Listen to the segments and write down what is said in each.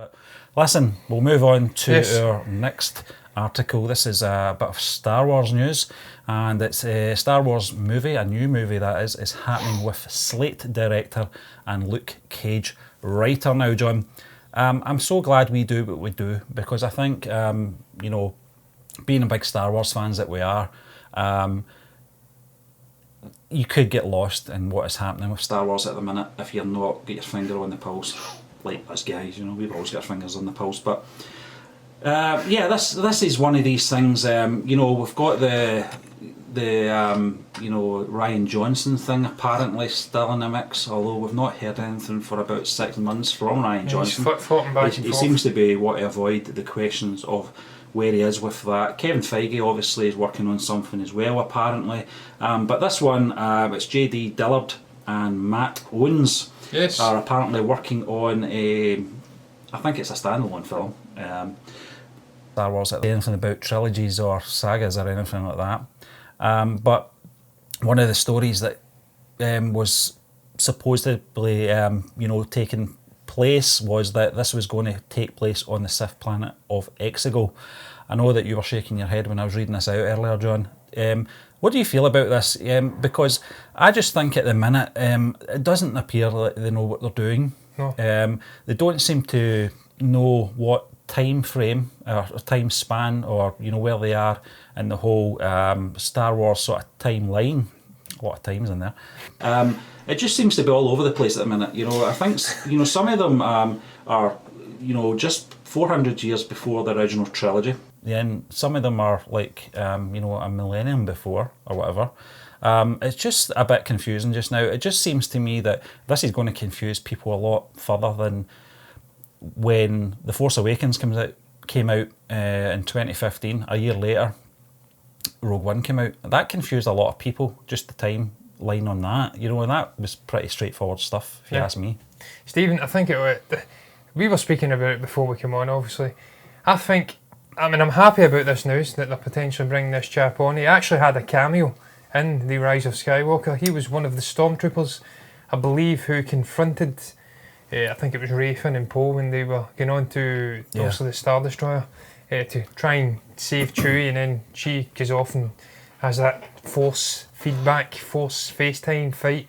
But listen, we'll move on to our next article. This is a bit of Star Wars news, and it's a Star Wars movie, a new movie that is happening with Sleight director and Luke Cage writer now, John. I'm so glad we do what we do, because I think, you know, being a big Star Wars fans that we are, you could get lost in what is happening with Star Wars at the minute if you're not got your finger on the pulse, like us guys. You know, we've always got our fingers on the pulse. But yeah, this is one of these things. You know, we've got the you know, Rian Johnson thing apparently still in the mix, although we've not heard anything for about 6 months from Rian Johnson. He's flip-flopping back and forth. He seems to be wanting to avoid the questions of where he is with that. Kevin Feige obviously is working on something as well, apparently. But this one, it's JD Dillard and Matt Owens are apparently working on I think it's a standalone film. Star Wars, anything about trilogies or sagas or anything like that. But one of the stories that was supposedly, you know, taking place was that this was going to take place on the Sith planet of Exegol. I know that you were shaking your head when I was reading this out earlier, John. What do you feel about this? Because I just think at the minute it doesn't appear that they know what they're doing. No. They don't seem to know what time frame or time span, or you know, where they are in the whole Star Wars sort of timeline. A lot of times in there. It just seems to be all over the place at the minute. You know, I think, you know, some of them are, you know, just 400 years before the original trilogy. Then some of them are like, you know, a millennium before or whatever. It's just a bit confusing just now. It just seems to me that this is going to confuse people a lot further than when The Force Awakens came out in 2015. A year later, Rogue One came out. That confused a lot of people, just the timeline on that. You know, and that was pretty straightforward stuff, if you ask me. Stephen, I think we were speaking about it before we came on, obviously. I'm happy about this news that they're potentially bringing this chap on. He actually had a cameo in The Rise of Skywalker. He was one of the stormtroopers, I believe, who confronted, I think it was Rey, Finn and Poe when they were going on to also the Star Destroyer to try and save Chewie, and then she goes off and has that force feedback, force FaceTime fight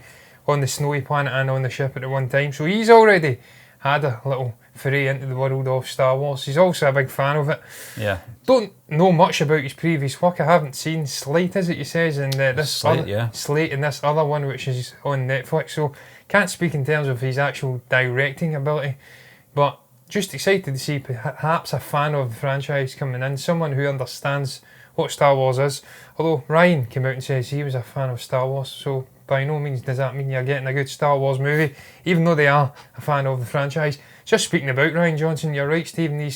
on the snowy planet and on the ship at the one time. So he's already had a little foray into the world of Star Wars. He's also a big fan of it. Yeah. Don't know much about his previous work. I haven't seen Sleight, is it you says, and this Sleight, Sleight and this other one which is on Netflix. So can't speak in terms of his actual directing ability, but just excited to see perhaps a fan of the franchise coming in, someone who understands what Star Wars is. Although Ryan came out and says he was a fan of Star Wars, so by no means does that mean you're getting a good Star Wars movie, even though they are a fan of the franchise. Just speaking about Rian Johnson, you're right, Stephen, he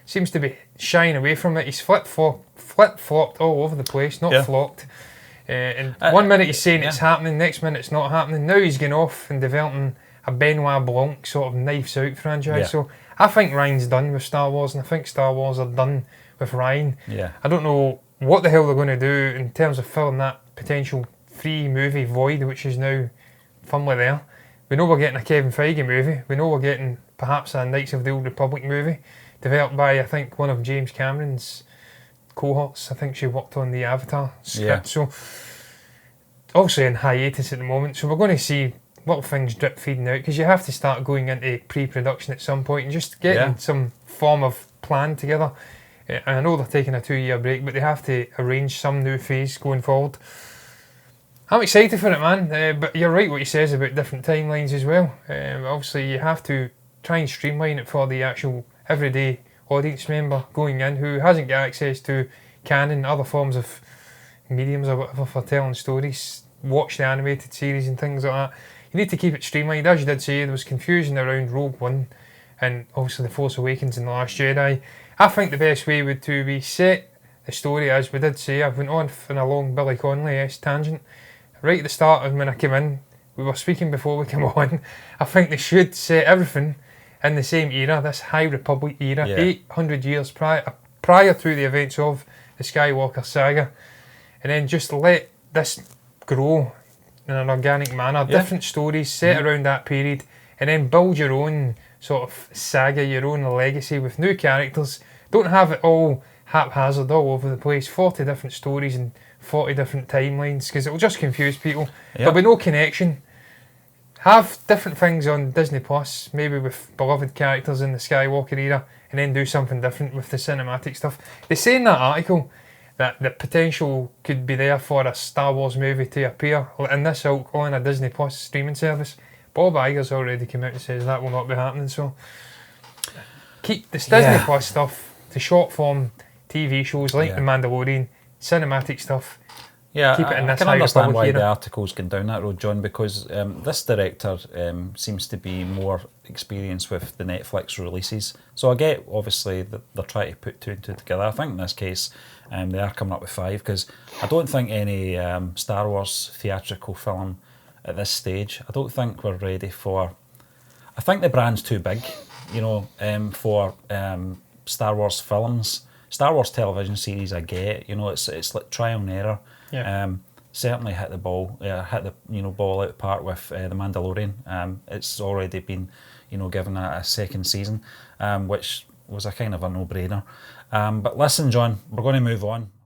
seems to be shying away from it. He's flip-flopped all over the place, not flopped. And one minute he's saying it's happening, next minute it's not happening. Now he's going off and developing a Benoit Blanc sort of Knives Out franchise. So I think Ryan's done with Star Wars, and I think Star Wars are done with Ryan. I don't know what the hell they're going to do in terms of filling that potential free movie void, which is now firmly there. We know we're getting a Kevin Feige movie. We know we're getting perhaps a Knights of the Old Republic movie, developed by, I think, one of James Cameron's cohorts. I think she worked on the Avatar script. So obviously in hiatus at the moment. So we're going to see little things drip feeding out, because you have to start going into pre-production at some point and just getting some form of plan together. And I know they're taking a 2-year break, but they have to arrange some new phase going forward. I'm excited for it, man, but you're right what he says about different timelines as well. Obviously you have to try and streamline it for the actual everyday audience member going in who hasn't got access to canon, other forms of mediums or whatever for telling stories, watch the animated series and things like that. You need to keep it streamlined. As you did say, there was confusion around Rogue One and obviously The Force Awakens and The Last Jedi. I think the best way would to be set the story, as we did say. I've went on a long Billy Connolly tangent. Right at the start of when I came in, we were speaking before we came on, I think they should set everything in the same era, this High Republic era, 800 years prior to the events of the Skywalker saga, and then just let this grow in an organic manner, different stories set around that period, and then build your own sort of saga, your own legacy with new characters. Don't have it all haphazard all over the place. 40 different stories and 40 different timelines, because it'll just confuse people. There'll be no connection. Have different things on Disney Plus, maybe with beloved characters in the Skywalker era, and then do something different with the cinematic stuff. They say in that article that the potential could be there for a Star Wars movie to appear in this ilk on a Disney Plus streaming service. Bob Iger's already come out and says that will not be happening, so keep this Disney Plus stuff to short form TV shows like The Mandalorian, cinematic stuff. Yeah, keep it in I this can High understand Republic why era. the article's gone down that road, John, because this director seems to be more experienced with the Netflix releases. So I get, obviously, that they're trying to put two and two together. I think in this case, they are coming up with 5, because I don't think any Star Wars theatrical film at this stage, I don't think we're ready for... I think the brand's too big, for Star Wars films. Star Wars television series, I get, it's like trial and error. Certainly hit the ball out of park with The Mandalorian. It's already been, given a second season, which was a kind of a no-brainer. But listen, John, we're going to move on.